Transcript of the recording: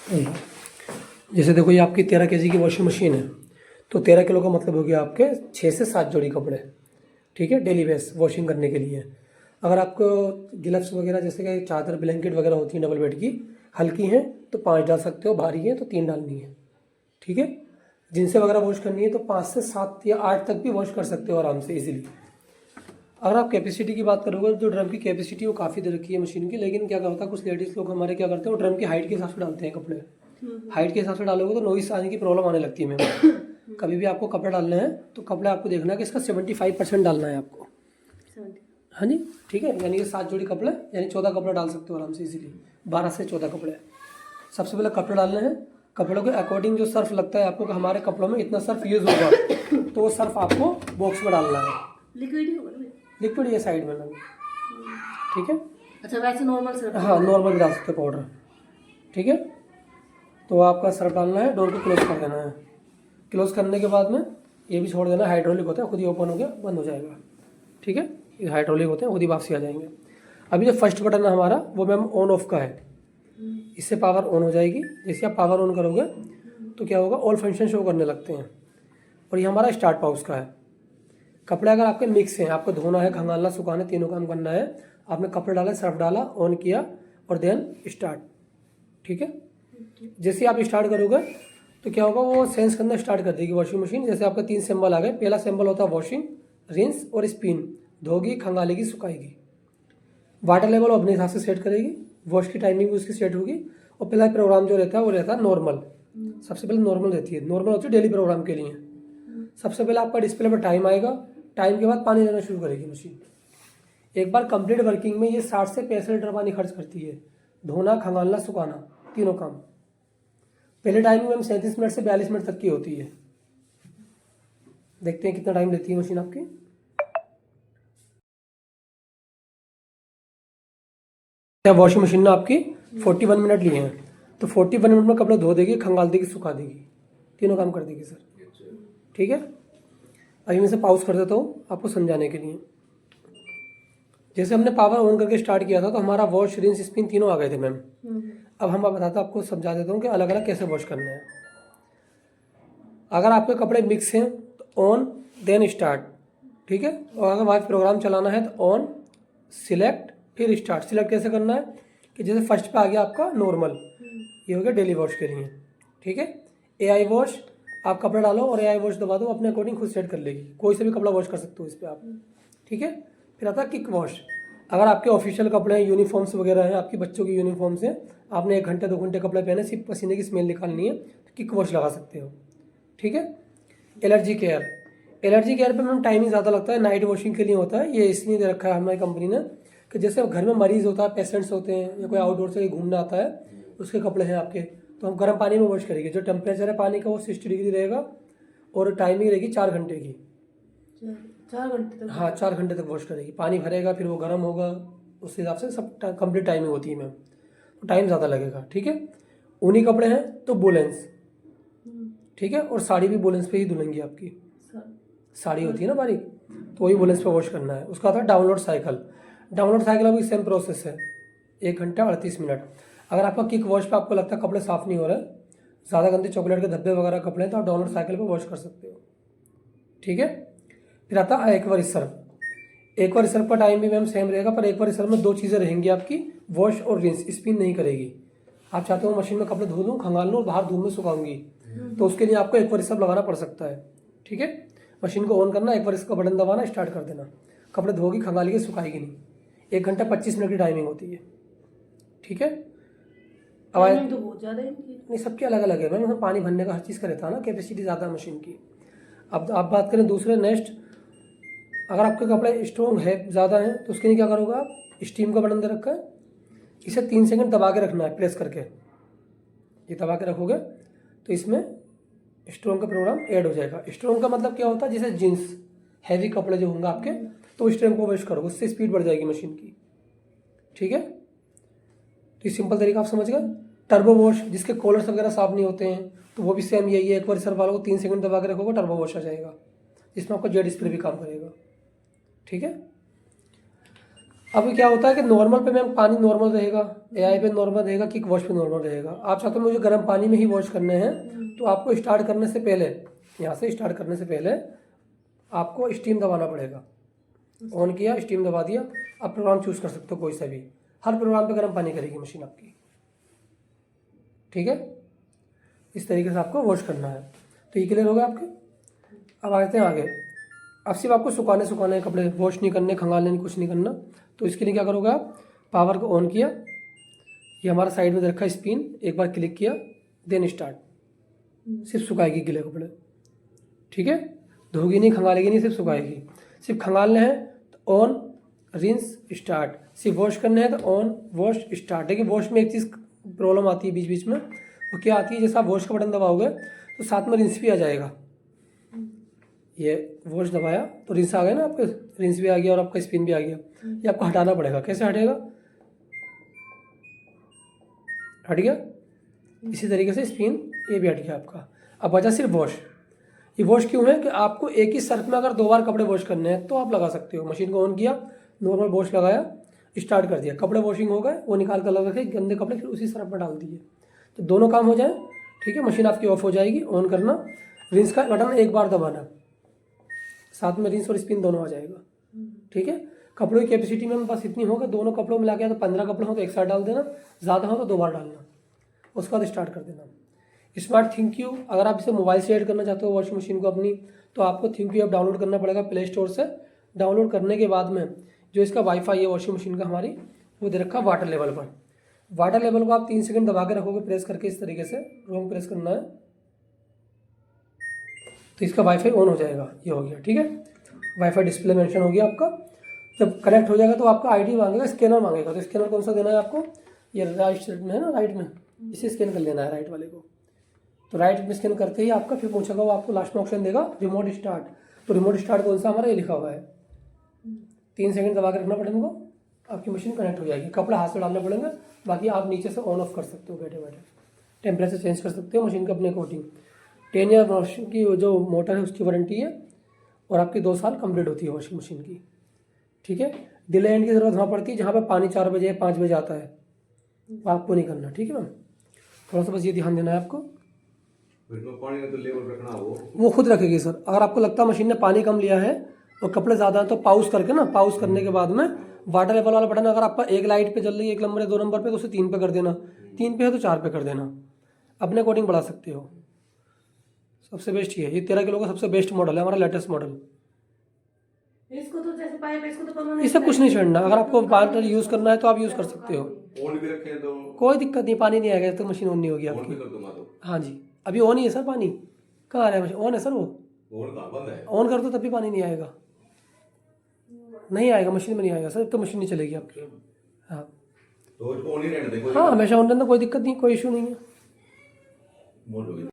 जैसे देखो ये आपकी 13 केजी की वॉशिंग मशीन है, तो 13 किलो का मतलब हो गया आपके 6 से 7 जोड़ी कपड़े, ठीक है, डेली बेस वॉशिंग करने के लिए। अगर आपको ग्लव्स वगैरह जैसे कि चादर ब्लैंकेट वगैरह होती है डबल बेड की, हल्की हैं तो 5 डाल सकते हो, भारी है तो 3 डालनी है, ठीक है। जिनसे वगैरह वॉश करनी है तो 5 से 7 या 8 तक भी वॉश कर सकते हो आराम से इजीली। अगर आप कैपेसिटी की बात करोगे तो ड्रम की कैपेसिटी वो काफ़ी दे रखी है मशीन की, लेकिन क्या होता है कुछ लेडीज़ लोग हमारे क्या करते हैं वो ड्रम की हाइट के हिसाब से डालते हैं कपड़े। हाइट के हिसाब से डालोगे तो नॉइस आने की प्रॉब्लम आने लगती है मैम। कभी भी आपको कपड़े डालने हैं तो कपड़े आपको देखना है कि इसका 75% डालना है आपको। हाँ जी, ठीक है, यानी कि 7 जोड़ी कपड़े यानी 14 कपड़े डाल सकते हो आराम से इजीली, 12 से 14 कपड़े। सबसे पहले कपड़े डालने हैं, कपड़ों के अकॉर्डिंग जो सर्फ लगता है आपको कि हमारे कपड़ों में इतना सर्फ यूज़ होगा तो वो सर्फ आपको बॉक्स में डालना है। लिक्विड ही होगा ना? लिक्विड ये साइड में ना, ठीक है। अच्छा, वैसे नॉर्मल सर्फ? हाँ, नॉर्मल भी डाल सकते हो पाउडर, ठीक है। तो आपका सर्फ डालना है, डोर को क्लोज कर देना है। क्लोज करने के बाद में ये भी छोड़ देना, हाइड्रोलिक होता है, खुद ही ओपन हो गया बंद हो जाएगा, ठीक है। ये हाइड्रोलिक होते हैं, खुद ही वापसी आ जाएंगे। अभी जो फर्स्ट बटन है हमारा वो मैम ऑन ऑफ का है, इससे पावर ऑन हो जाएगी। जैसे आप पावर ऑन करोगे तो क्या होगा, ऑल फंक्शन शो करने लगते हैं। और ये हमारा स्टार्ट पाउच का है। कपड़े अगर आपके मिक्स हैं, आपको धोना है, खंगालना, सुखाना, तीनों काम करना है, आपने कपड़े डाले, सर्फ डाला, ऑन किया और देन स्टार्ट, ठीक है। जैसे आप स्टार्ट करोगे तो क्या होगा, वो सेंस करना स्टार्ट कर देगी वॉशिंग मशीन। जैसे आपका 3 सिंबल आ गए। पहला सिंबल होता है वॉशिंग, रिंस और स्पिन, धोगी, खंगालेगी, सुखाएगी। वाटर लेवल अपने हिसाब से सेट करेगी, वॉश की टाइमिंग भी उसकी सेट होगी। और पहला प्रोग्राम जो रहता है वो रहता है नॉर्मल। सबसे पहले नॉर्मल रहती है, नॉर्मल होती है डेली प्रोग्राम के लिए। सबसे पहले आपका डिस्प्ले पर टाइम आएगा, टाइम के बाद पानी देना शुरू करेगी मशीन। एक बार कंप्लीट वर्किंग में ये 60 से 65 लीटर पानी खर्च करती है, धोना, खंगालना, सुखाना, तीनों काम। पहले टाइमिंग में 37 मिनट से 42 मिनट तक की होती है। देखते हैं कितना टाइम लेती है मशीन आपकी। वॉशिंग मशीन ने आपकी 41 मिनट लिए हैं, तो 41 मिनट में कपड़े धो देगी, खंगाल देगी, सुखा देगी, तीनों काम कर देगी सर, ठीक है। अभी मैं इसे पॉज कर देता हूँ आपको समझाने के लिए। जैसे हमने पावर ऑन करके स्टार्ट किया था तो हमारा वॉश, रिंस, स्पिन तीनों आ गए थे मैम। अब हम बताता हूँ, आपको समझा देता हूँ कि अलग अलग कैसे वॉश करना है। अगर आपके कपड़े मिक्स हैं तो ऑन देन स्टार्ट, ठीक है। और अगर वहाँ प्रोग्राम चलाना है तो ऑन, सिलेक्ट, फिर स्टार्ट। सिलेक्ट कैसे करना है कि जैसे फर्स्ट पे आ गया आपका नॉर्मल, ये हो गया डेली वॉश के लिए, ठीक है। AI वॉश, आप कपड़ा डालो और AI वॉश दबा दो, अपने अकॉर्डिंग खुद सेट कर लेगी, कोई से भी कपड़ा वॉश कर सकते हो इस पर आप, ठीक है। फिर आता है किक वॉश। अगर आपके ऑफिशियल कपड़े हैं, यूनिफॉर्म्स वगैरह हैं, आपकी बच्चों की यूनिफॉर्म्स हैं, आपने 1 घंटे 2 घंटे कपड़े पहने, सिर्फ पसीने की स्मेल निकालनी है तो किक वॉश लगा सकते हो, ठीक है। एलर्जी केयर, एलर्जी केयर पे मैम टाइमिंग ज़्यादा लगता है, नाइट वॉशिंग के लिए होता है। ये इसलिए दे रखा है हमारी कंपनी ने कि जैसे घर में मरीज़ होता है, पेशेंट्स होते हैं, या कोई आउटडोर से घूमना आता है, उसके कपड़े हैं आपके, तो हम गर्म पानी में वॉश करेंगे। जो टेम्परेचर है पानी का वो 60 डिग्री रहेगा और टाइमिंग रहेगी 4 घंटे की। 4 घंटे तक? हाँ, 4 घंटे तक वॉश करेगी। पानी भरेगा, फिर वो गर्म होगा, उस हिसाब से सब कंप्लीट टाइमिंग होती है मैम, तो टाइम ज़्यादा लगेगा, ठीक है। ऊनी कपड़े हैं तो वुलेंस, ठीक है। और साड़ी भी वुलेंस पे ही धुलेंगी आपकी, साड़ी होती है ना बारीक, तो वही वुलेंस पे वॉश करना है। उसका आता है डाउनलोड साइकिल। डाउनलोड साइकिल अभी सेम प्रोसेस है, 1 घंटा 38 मिनट। अगर आपका किक वॉश पे आपको लगता है कपड़े साफ़ नहीं हो रहे, ज़्यादा गंदे चॉकलेट के धब्बे वगैरह कपड़े हैं, तो आप डाउनलोड साइकिल पे वॉश कर सकते हो, ठीक है। फिर आता है एक्वा रिसर्व। एक्वा रिसर्व का टाइम भी मैम सेम रहेगा, पर एक्वा रिसर्व में 2 चीज़ें रहेंगी आपकी, वॉश और रिंस, स्पिन नहीं करेगी। आप चाहते हो मशीन में कपड़े धो लूँ, खंगाल लूँ और बाहर धूप में सुखाऊंगी, तो उसके लिए आपको एक्वा रिसर्व लगाना पड़ सकता है, ठीक है। मशीन को ऑन करना, एक्वा रिसर्व का बटन दबाना, स्टार्ट कर देना, कपड़े धोगी, खंगालेगी, सुखाएगी नहीं। 1 घंटा 25 मिनट की टाइमिंग होती है, ठीक है। टाइमिंग तो बहुत ज़्यादा है इनकी। नहीं, सबके अलग अलग है मैम, उसमें पानी भरने का हर चीज़ का रहता है ना, कैपेसिटी ज़्यादा है मशीन की। अब आप बात करें दूसरे नेक्स्ट, अगर आपके कपड़े स्ट्रॉन्ग है, ज़्यादा हैं, तो उसके लिए क्या करोगे आप, स्टीम का बटन दे रखा है, इसे 3 सेकंड दबा के रखना है, प्रेस करके। ये दबा के रखोगे तो इसमें स्ट्रॉन्ग का प्रोग्राम ऐड हो जाएगा। स्ट्रॉन्ग का मतलब क्या होता है, जैसे जीन्स, हैवी कपड़े जो होंगे आपके, तो स्ट्रॉन्ग को वॉश करोगे, उससे स्पीड बढ़ जाएगी मशीन की, ठीक है। तो ये सिंपल तरीका आप समझ गए। टर्बो वॉश, जिसके कॉलर्स वगैरह साफ नहीं होते हैं, तो वो भी सेम यही है, एक बार रिसर्व वालों को 3 सेकंड दबा के रखोगे, टर्बो वॉश आ जाएगा, जिसमें आपका जेट स्प्रे भी काम करेगा, ठीक है। अभी क्या होता है कि नॉर्मल पे मैम पानी नॉर्मल रहेगा, एआई पे नॉर्मल रहेगा, किक वॉश पे नॉर्मल रहेगा। आप चाहते हो मुझे गर्म पानी में ही वॉश करने हैं, तो आपको स्टार्ट करने से पहले, यहाँ से स्टार्ट करने से पहले आपको स्टीम दबाना पड़ेगा। ऑन किया, स्टीम दबा दिया, आप प्रोग्राम चूज़ कर सकते हो कोई सा भी। हर प्रोग्राम पे गर्म पानी करेगी मशीन आपकी, ठीक है। इस तरीके से आपको वॉश करना है। तो ये क्लियर हो गया आपके। अब आते हैं आगे। अब सिर्फ आपको सुखाने कपड़े, वॉश नहीं करने, खंगालने नहीं, कुछ नहीं करना। तो इसके लिए क्या करोगे आप, पावर को ऑन किया, ये हमारा साइड में रखा स्पिन, एक बार क्लिक किया, देन स्टार्ट। सिर्फ सुखाएगी गीले कपड़े, ठीक है। धोगी नहीं, खंगालेगी नहीं, सिर्फ सुखाएगी। सिर्फ खंगालने हैं तो ऑन, रिंस, स्टार्ट। सिर्फ वॉश करने हैं तो ऑन, वॉश, स्टार्ट। देखिए वॉश में एक चीज़ प्रॉब्लम आती है बीच बीच में, वो क्या आती है, जैसे आप वॉश का बटन दबाओगे तो साथ में रिंस भी आ जाएगा। ये वॉश दबाया तो रिंस आ गया ना, आपके रिंस भी आ गया और आपका स्पिन भी आ गया। ये आपको हटाना पड़ेगा। कैसे हटेगा, हट गया। इसी तरीके से स्पिन ये भी हट गया आपका। अब बचा सिर्फ वॉश। ये वॉश क्यों है कि आपको एक ही सर्फ में अगर 2 बार कपड़े वॉश करने हैं तो आप लगा सकते हो। मशीन को ऑन किया, नॉर्मल वॉश लगाया, स्टार्ट कर दिया, कपड़े वॉशिंग हो गए, वो निकाल कर लगा रखे, गंदे कपड़े फिर उसी सर्फ में डाल दिए, तो दोनों काम हो जाए, ठीक है। मशीन आपकी ऑफ हो जाएगी। ऑन करना, रिंस का बटन एक बार दबाना, साथ में रिंस और स्पिन दोनों आ जाएगा, ठीक है। कपड़ों की कैपेसिटी में बस इतनी होगा, दोनों कपड़ों में लाके तो 15 कपड़े हो तो एक साथ डाल देना, ज़्यादा हो तो 2 बार डालना, उसके बाद स्टार्ट कर देना। स्मार्ट थिंक यू, अगर आप इसे मोबाइल से ऐड करना चाहते हो वॉशिंग मशीन को अपनी, तो आपको थिंक यू ऐप डाउनलोड करना पड़ेगा प्ले स्टोर से। डाउनलोड करने के बाद में जो इसका वाईफाई है वॉशिंग मशीन का हमारी, वो दे रखा वाटर लेवल पर। वाटर लेवल को आप 3 सेकंड दबा के रखोगे, प्रेस करके इस तरीके से रोंग प्रेस करना है, तो इसका वाईफाई ऑन हो जाएगा। ये हो गया, ठीक है। वाईफाई डिस्प्ले मेंशन हो गया आपका। जब कनेक्ट हो जाएगा तो आपका आईडी मांगेगा, स्कैनर मांगेगा। तो स्कैनर कौन सा देना है आपको, ये राइट साइड में है ना, राइट में, इसे स्कैन कर लेना है, राइट वाले को। तो राइट में स्कैन करते ही आपका फिर पूछेगा, वो आपको लास्ट में ऑप्शन देगा रिमोट स्टार्ट। तो रिमोट स्टार्ट कौन सा हमारा, ये लिखा हुआ है। 3 सेकंड दबा के रखना बटन को, आपकी मशीन कनेक्ट हो जाएगी। कपड़ा हाथ से डालने पड़ेंगे, बाकी आप नीचे से ऑन ऑफ कर सकते हो बैठे बैठे। टेम्परेचर चेंज कर सकते हो मशीन का अपने अकॉर्डिंग। 10 ईयर वॉशिंग की जो मोटर है उसकी वारंटी है, और आपकी 2 साल कंप्लीट होती है वॉशिंग मशीन की, ठीक है। डिले एंड की जरूरत वहाँ पड़ती है जहाँ पे पानी 4 बजे 5 बजे आता है, आपको नहीं करना, ठीक है मैम। थोड़ा सा बस ये ध्यान देना है आपको। पानी का तो लेवल रखना वो खुद रखेगी सर। अगर आपको लगता है मशीन ने पानी कम लिया है और कपड़े ज़्यादा हैं, तो पाउस करके ना, पाउस करने के बाद में वाटर लेवल वाला बटन, अगर आपका एक लाइट पे चल रही है, 1 नंबर या 2 नंबर पे, तो उसे 3 पे कर देना, 3 पे है तो 4 पे कर देना, अपने अकॉर्डिंग बढ़ा सकते हो। सबसे बेस्ट ये 13 किलो का सबसे बेस्ट मॉडल है हमारा, लेटेस्ट मॉडल। इसको तो जैसे पाइप है, इसको तो परमानेंट इससे कुछ नहीं छेड़ना। अगर आपको वाटर यूज़ करना है तो आप यूज़ कर सकते हो, ऑन भी रखे तो कोई दिक्कत नहीं। पानी नहीं आएगा तो मशीन ऑन नहीं होगी ऑन भी आपकी। कर दूंगा तो हाँ जी, अभी ऑन ही है सर। पानी कहाँ आ रहा है, मशीन ऑन है सर। वो ऑन कहाँ बंद है, ऑन कर दो तब भी पानी नहीं आएगा, नहीं आएगा, मशीन में नहीं आएगा सर, तो मशीन नहीं चलेगी आपकी। हाँ तो इसको ऑन ही रहने दे। हाँ, हमेशा ऑन रहना, कोई दिक्कत नहीं, कोई इशू नहीं है। मोड हो गया।